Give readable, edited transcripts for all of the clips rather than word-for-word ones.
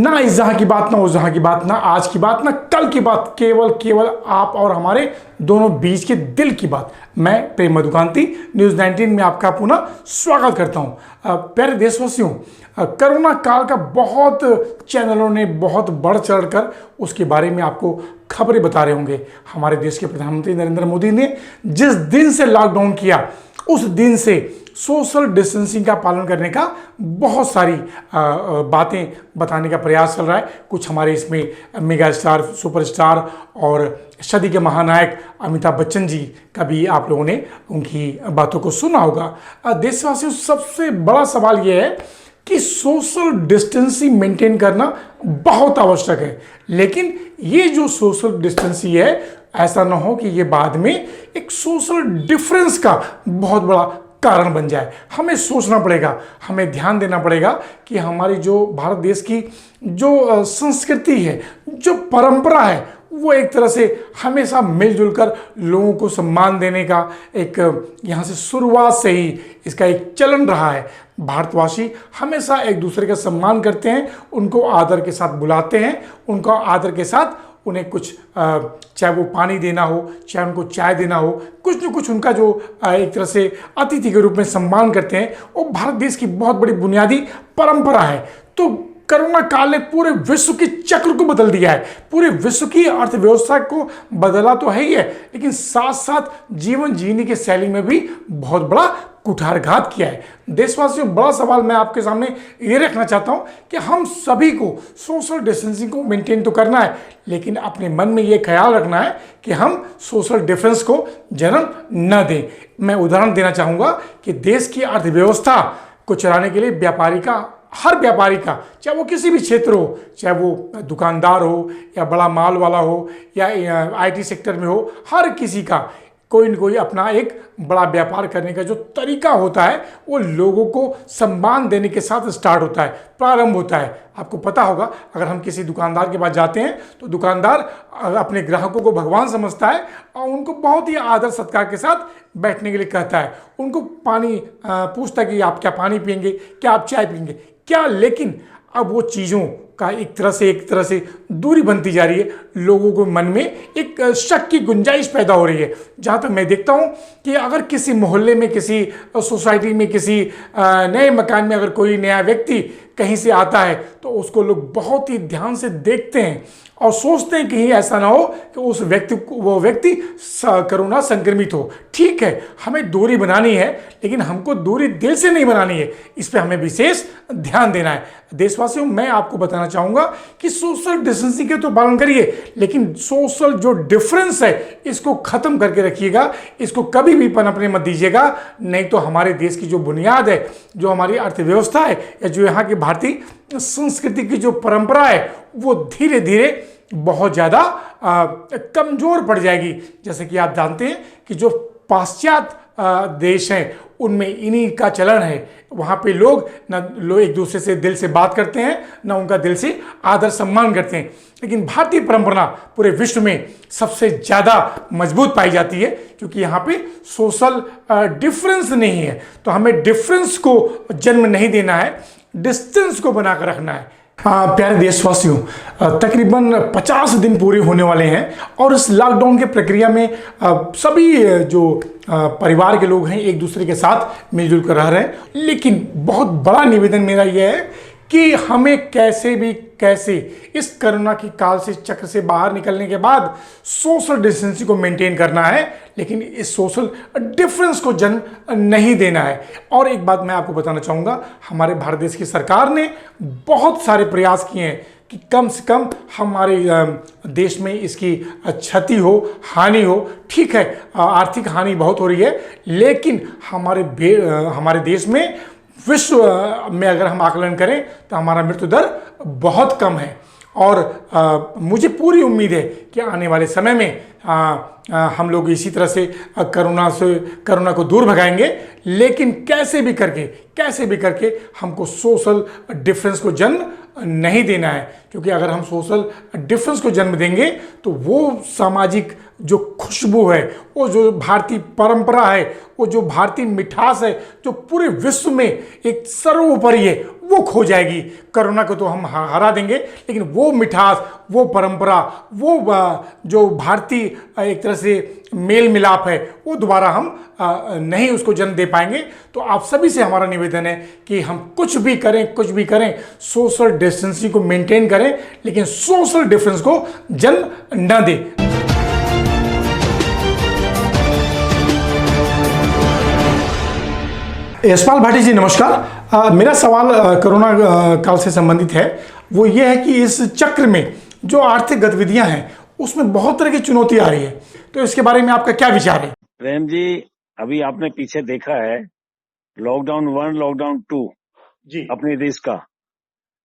ना इस जहां की बात, ना उस जहां की बात, ना आज की बात, ना कल की बात, केवल केवल आप और हमारे दोनों बीच के दिल की बात। मैं प्रेम मधुकांति न्यूज़ 19 में आपका पुनः स्वागत करता हूं। प्यारे देशवासियों, कोरोना काल का बहुत चैनलों ने बहुत बढ़ चढ़ कर उसके बारे में आपको खबरें बता रहे होंगे। हमारे देश के प्रधानमंत्री नरेंद्र मोदी ने जिस दिन से लॉकडाउन किया उस दिन से सोशल डिस्टेंसिंग का पालन करने का बहुत सारी बातें बताने का प्रयास चल रहा है। कुछ हमारे इसमें मेगा स्टार, सुपरस्टार और सदी के महानायक अमिताभ बच्चन जी का भी आप लोगों ने उनकी बातों को सुना होगा। देशवासियों, सबसे बड़ा सवाल यह है कि सोशल डिस्टेंसिंग मेंटेन करना बहुत आवश्यक है, लेकिन ये जो सोशल डिस्टेंसिंग है ऐसा ना हो कि ये बाद में एक सोशल डिफरेंस का बहुत बड़ा कारण बन जाए। हमें सोचना पड़ेगा, हमें ध्यान देना पड़ेगा कि हमारी जो भारत देश की जो संस्कृति है, जो परंपरा है, वो एक तरह से हमेशा मिलजुल कर लोगों को सम्मान देने का एक यहाँ से शुरुआत से ही इसका एक चलन रहा है। भारतवासी हमेशा एक दूसरे का सम्मान करते हैं, उनको आदर के साथ बुलाते हैं, उनका आदर के साथ उन्हें कुछ चाहे वो पानी देना हो, चाहे उनको चाय देना हो, कुछ न कुछ उनका जो एक तरह से अतिथि के रूप में सम्मान करते हैं, वो भारत देश की बहुत बड़ी बुनियादी परंपरा है। तो कोरोना काल ने पूरे विश्व के चक्र को बदल दिया है, पूरे विश्व की अर्थव्यवस्था को बदला तो है ही है, लेकिन साथ साथ जीवन जीने की शैली में भी बहुत बड़ा कुठारघात किया है। देशवासियों, बड़ा सवाल मैं आपके सामने ये रखना चाहता हूं कि हम सभी को सोशल डिस्टेंसिंग को मेंटेन तो करना है, लेकिन अपने मन में ये ख्याल रखना है कि हम सोशल डिफरेंस को जन्म न दें। मैं उदाहरण देना चाहूँगा कि देश की अर्थव्यवस्था को चलाने के लिए हर व्यापारी का, चाहे वो किसी भी क्षेत्र हो, चाहे वो दुकानदार हो या बड़ा माल वाला हो या आईटी सेक्टर में हो, हर किसी का कोई न कोई अपना एक बड़ा व्यापार करने का जो तरीका होता है वो लोगों को सम्मान देने के साथ स्टार्ट होता है, प्रारंभ होता है। आपको पता होगा, अगर हम किसी दुकानदार के पास जाते हैं तो दुकानदार अपने ग्राहकों को भगवान समझता है और उनको बहुत ही आदर सत्कार के साथ बैठने के लिए कहता है। उनको पानी पूछता है कि आप क्या पानी पियेंगे, क्या आप चाय पियेंगे क्या। लेकिन अब वो चीज़ों का एक तरह से दूरी बनती जा रही है, लोगों को मन में एक शक की गुंजाइश पैदा हो रही है। जहाँ तक मैं देखता हूँ कि अगर किसी मोहल्ले में, किसी सोसाइटी में, किसी नए मकान में अगर कोई नया व्यक्ति कहीं से आता है तो उसको लोग बहुत ही ध्यान से देखते हैं और सोचते हैं कहीं ऐसा ना हो कि वो व्यक्ति कोरोना संक्रमित हो। ठीक है, हमें दूरी बनानी है, लेकिन हमको दूरी दिल से नहीं बनानी है, इस पर हमें विशेष ध्यान देना है। देशवासियों, मैं आपको बताना चाहूँगा कि सोशल डिस्टेंसिंग के तो पालन करिए, लेकिन सोशल जो डिफरेंस है इसको खत्म करके रखिएगा, इसको कभी भी पनपने मत दीजिएगा, नहीं तो हमारे देश की जो बुनियाद है, जो हमारी अर्थव्यवस्था है या जो यहाँ की भारतीय संस्कृति की जो परंपरा है, वो धीरे धीरे बहुत ज़्यादा कमज़ोर पड़ जाएगी। जैसे कि आप जानते हैं कि जो पाश्चात्य देश हैं उनमें इन्हीं का चलन है। वहाँ पे लोग एक दूसरे से दिल से बात करते हैं, ना उनका दिल से आदर सम्मान करते हैं। लेकिन भारतीय परंपरा पूरे विश्व में सबसे ज़्यादा मजबूत पाई जाती है, क्योंकि यहाँ पे सोशल डिफरेंस नहीं है। तो हमें डिफरेंस को जन्म नहीं देना है, डिस्टेंस को बनाकर रखना है। प्यारे देशवासियों, तकरीबन 50 दिन पूरे होने वाले हैं और इस लॉकडाउन के प्रक्रिया में सभी जो परिवार के लोग हैं एक दूसरे के साथ मिलजुल कर रह रहे हैं। लेकिन बहुत बड़ा निवेदन मेरा यह है कि हमें कैसे इस कोरोना की काल से चक्र से बाहर निकलने के बाद सोशल डिस्टेंसिंग को मेंटेन करना है, लेकिन इस सोशल डिफरेंस को जन्म नहीं देना है। और एक बात मैं आपको बताना चाहूँगा, हमारे भारत देश की सरकार ने बहुत सारे प्रयास किए हैं कि कम से कम हमारे देश में इसकी क्षति हो, हानि हो। ठीक है, आर्थिक हानि बहुत हो रही है, लेकिन हमारे देश में, विश्व में अगर हम आकलन करें तो हमारा मृत्यु दर बहुत कम है। और मुझे पूरी उम्मीद है कि आने वाले समय में हम लोग इसी तरह से कोरोना को दूर भगाएंगे। लेकिन कैसे भी करके हमको सोशल डिफरेंस को जन्म नहीं देना है, क्योंकि अगर हम सोशल डिफरेंस को जन्म देंगे तो वो सामाजिक जो खुशबू है, वो जो भारतीय परंपरा है, वो जो भारतीय मिठास है, जो पूरे विश्व में एक सर्वोपरि है, वो वो खो जाएगी। कोरोना को तो हम हरा देंगे, लेकिन वो मिठास, वो परंपरा, वो जो भारतीय एक तरह से मेल मिलाप है, वो दोबारा हम नहीं उसको जन्म दे पाएंगे। तो आप सभी से हमारा निवेदन है कि हम कुछ भी करें, सोशल डिस्टेंसिंग को मेंटेन करें, लेकिन सोशल डिफरेंस को जन्म न दें। यशपाल भाटी जी नमस्कार। मेरा सवाल कोरोना काल से संबंधित है। वो ये है कि इस चक्र में जो आर्थिक गतिविधियां हैं उसमें बहुत तरह की चुनौती आ रही है, तो इसके बारे में आपका क्या विचार है? प्रेम जी, अभी आपने पीछे देखा है लॉकडाउन 1, लॉकडाउन 2 जी अपने देश का,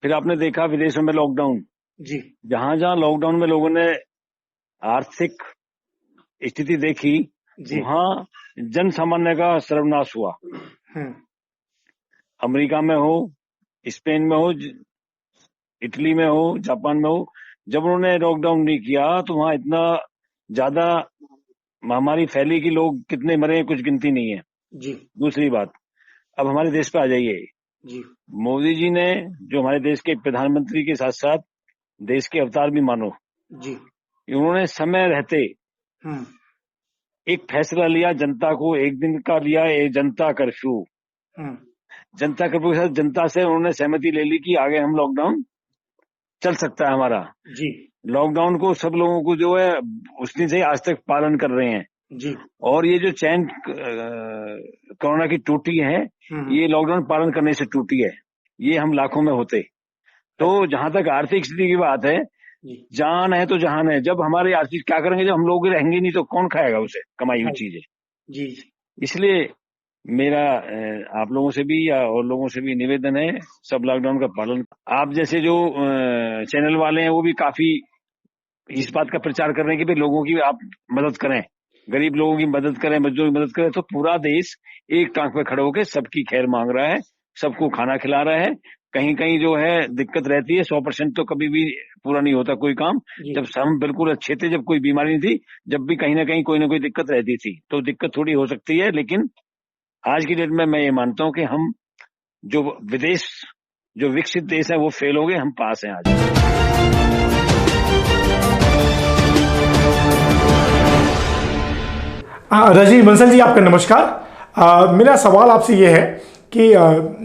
फिर आपने देखा विदेशों में लॉकडाउन। जी जहां जहां लॉकडाउन में लोगों ने आर्थिक स्थिति देखी, वहां जन सामान्य का सर्वनाश हुआ। अमेरिका में हो, स्पेन में हो, इटली में हो, जापान में हो, जब उन्होंने लॉकडाउन नहीं किया तो वहां इतना ज्यादा महामारी फैली कि लोग कितने मरे कुछ गिनती नहीं है जी। दूसरी बात, अब हमारे देश पे आ जाइए जी मोदी जी ने, जो हमारे देश के प्रधानमंत्री के साथ साथ देश के अवतार भी मानो जी, उन्होंने समय रहते एक फैसला लिया, जनता को एक दिन का लिया, एक जनता कर्फ्यू। जनता कर्फ्यू के साथ जनता से उन्होंने सहमति ले ली कि आगे हम लॉकडाउन चल सकता है हमारा जी लॉकडाउन को सब लोगों को जो है उस दिन से आज तक पालन कर रहे हैं जी। और ये जो चैन कोरोना की टूटी है, ये लॉकडाउन पालन करने से टूटी है। ये हम लाखों में होते। तो जहां तक आर्थिक स्थिति की बात है, जान है तो जहान है। जब हमारी आर्थिक क्या करेंगे, जब हम लोग रहेंगे नहीं तो कौन खाएगा उसे कमाई हुई चीजें। जी, इसलिए मेरा आप लोगों से भी या और लोगों से भी निवेदन है, सब लॉकडाउन का पालन। आप जैसे जो चैनल वाले हैं वो भी काफी इस बात का प्रचार कर रहे हैं कि भाई लोगों की आप मदद करें, गरीब लोगों की मदद करें, मजदूरों की मदद करें। तो पूरा देश एक टांग पे खड़े होकर सबकी खैर मांग रहा है, सबको खाना खिला रहा है। कहीं कहीं जो है दिक्कत रहती है, 100% तो कभी भी पूरा नहीं होता कोई काम। जब हम बिल्कुल अच्छे थे, जब कोई बीमारी नहीं थी, जब भी कहीं ना कहीं कोई ना कोई दिक्कत रहती थी, तो दिक्कत थोड़ी हो सकती है। लेकिन आज की डेट में मैं ये मानता हूं कि हम जो विदेश, जो विकसित देश है, वो फेल हो गए, हम पास हैं आज। रजनी बंसल जी आपका नमस्कार। मेरा सवाल आपसे ये है कि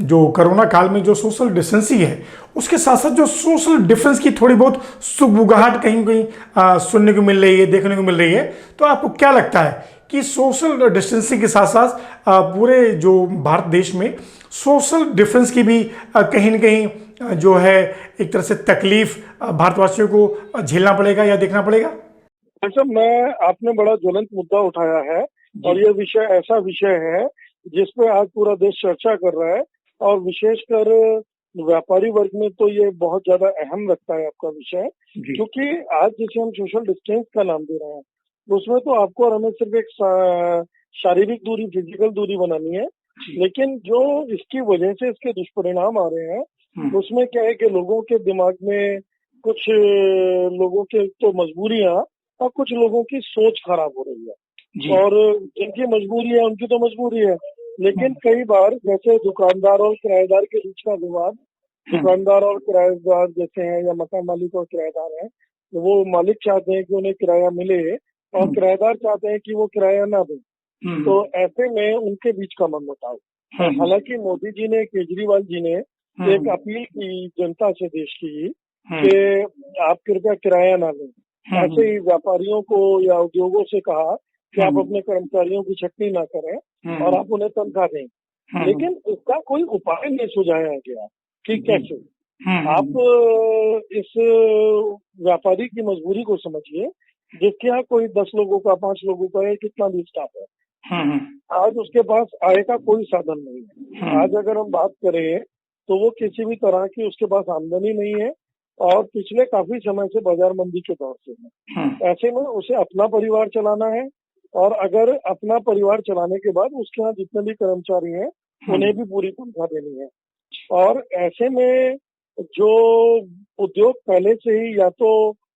जो कोरोना काल में जो सोशल डिस्टेंसिंग है, उसके साथ साथ जो सोशल डिफरेंस की थोड़ी बहुत सुगबुगाहट कहीं कहीं सुनने को मिल रही है, देखने को मिल रही है, तो आपको क्या लगता है कि सोशल डिस्टेंसिंग के साथ साथ पूरे जो भारत देश में सोशल डिफरेंस की भी कहीं ना कहीं जो है एक तरह से तकलीफ भारतवासियों को झेलना पड़ेगा या देखना पड़ेगा? अच्छा, आपने बड़ा ज्वलंत मुद्दा उठाया है और ये विषय ऐसा विषय है जिसपे आज पूरा देश चर्चा कर रहा है और विशेषकर व्यापारी वर्ग में तो ये बहुत ज्यादा अहम लगता है आपका विषय, क्योंकि आज जिसे हम सोशल डिस्टेंस का नाम दे रहे हैं, उसमें तो आपको और हमें सिर्फ एक शारीरिक दूरी, फिजिकल दूरी बनानी है, लेकिन जो इसकी वजह से इसके दुष्परिणाम आ रहे हैं उसमें क्या है कि लोगों के दिमाग में कुछ लोगों के तो मजबूरियां और कुछ लोगों की सोच खराब हो रही है। और जिनकी मजबूरी है उनकी तो मजबूरी है, लेकिन कई बार जैसे दुकानदार और किराएदार के बीच का विवाद, दुकानदार और किराएदार जैसे हैं या मकान मालिक और किराएदार हैं, तो वो मालिक चाहते हैं कि उन्हें किराया मिले और किराएदार चाहते हैं कि वो किराया ना दें, तो ऐसे में उनके बीच का मनमुटाव। हालांकि मोदी जी ने, केजरीवाल जी ने एक अपील की जनता से देश की कि आप कृपया किराया ना लें। ऐसे ही व्यापारियों को या उद्योगों से कहा कि आप अपने कर्मचारियों की छटनी ना करें और आप उन्हें तनख्वाह दें, लेकिन इसका कोई उपाय नहीं सुझाया गया कि कैसे। आप इस व्यापारी की मजबूरी को समझिए, जिसके यहाँ कोई 10 लोगों का, 5 लोगों का या कितना भी स्टाफ है, आज उसके पास आय का कोई साधन नहीं है। आज अगर हम बात करें तो वो किसी भी तरह की उसके पास आमदनी नहीं है और पिछले काफी समय से बाजार मंदी के दौर से है। ऐसे में उसे अपना परिवार चलाना है और अगर अपना परिवार चलाने के बाद उसके यहाँ जितने भी कर्मचारी हैं उन्हें भी पूरी तनख्वाह देनी है। और ऐसे में जो उद्योग पहले से ही या तो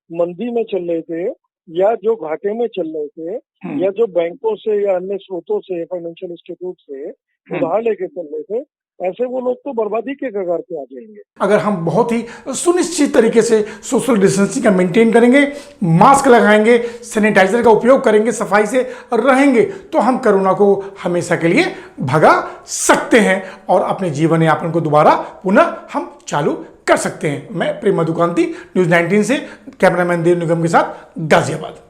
मंदी में चल रहे थे या जो घाटे में चल रहे थे या जो बैंकों से या अन्य स्रोतों से, फाइनेंशियल इंस्टीट्यूट से उधार लेके चल रहे थे, ऐसे वो लोग तो बर्बादी के कगार पे आ जाएंगे। अगर हम बहुत ही सुनिश्चित तरीके से सोशल डिस्टेंसिंग का मेंटेन करेंगे, मास्क लगाएंगे, सैनिटाइजर का उपयोग करेंगे, सफाई से रहेंगे, तो हम कोरोना को हमेशा के लिए भगा सकते हैं और अपने जीवन यापन को दोबारा पुनः हम चालू कर सकते हैं। मैं प्रेम मधुकांति, न्यूज़ 19 से कैमरामैन देव निगम के साथ गाजियाबाद।